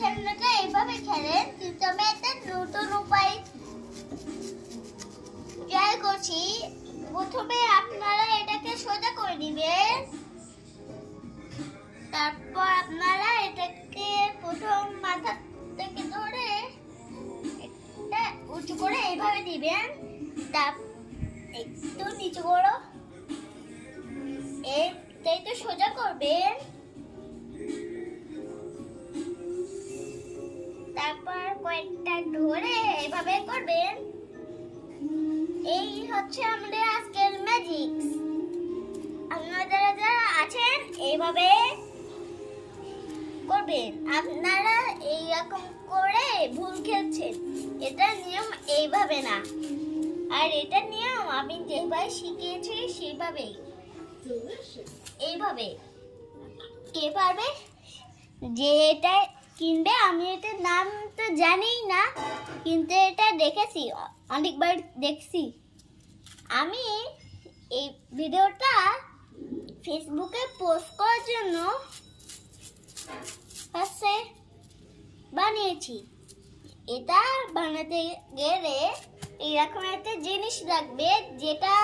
খেলনাটা এইভাবে খেলেন, কিন্তু আমি একটা নতুন উপায় ট্রাই করছি। প্রথমে আপনারা এটাকে সোজা করে দিবেন, তারপর আপনারা এটাকে প্রথম মাথা থেকে ধরে এটা উঁচু করে এইভাবে দিবেন, তারপর একটু নিচু করো, এইটাই তো সোজা করবেন। তারপর কয়েকটা ধরে এইভাবে করবেন। এই হচ্ছে আমাদের আজকের ম্যাজিক। আপনারা যারা আছেন এইভাবে করবেন। আপনারা এইরকম করে ভুল খেলছেন, এটা নিয়ম এইভাবে না। আর এটা নিয়ম আমি যেভাবে শিখিয়েছি সেভাবেই, এইভাবে। কে পারবে যে এটা কিনবে? আমি এটার নাম তো জানিই না, কিন্তু এটা দেখেছি, অনেকবার দেখছি। আমি এই ভিডিওটা ফেসবুকে পোস্ট করার জন্য বানিয়েছি। এটা বানাতে গেলে এরকম একটা জিনিস লাগবে, যেটা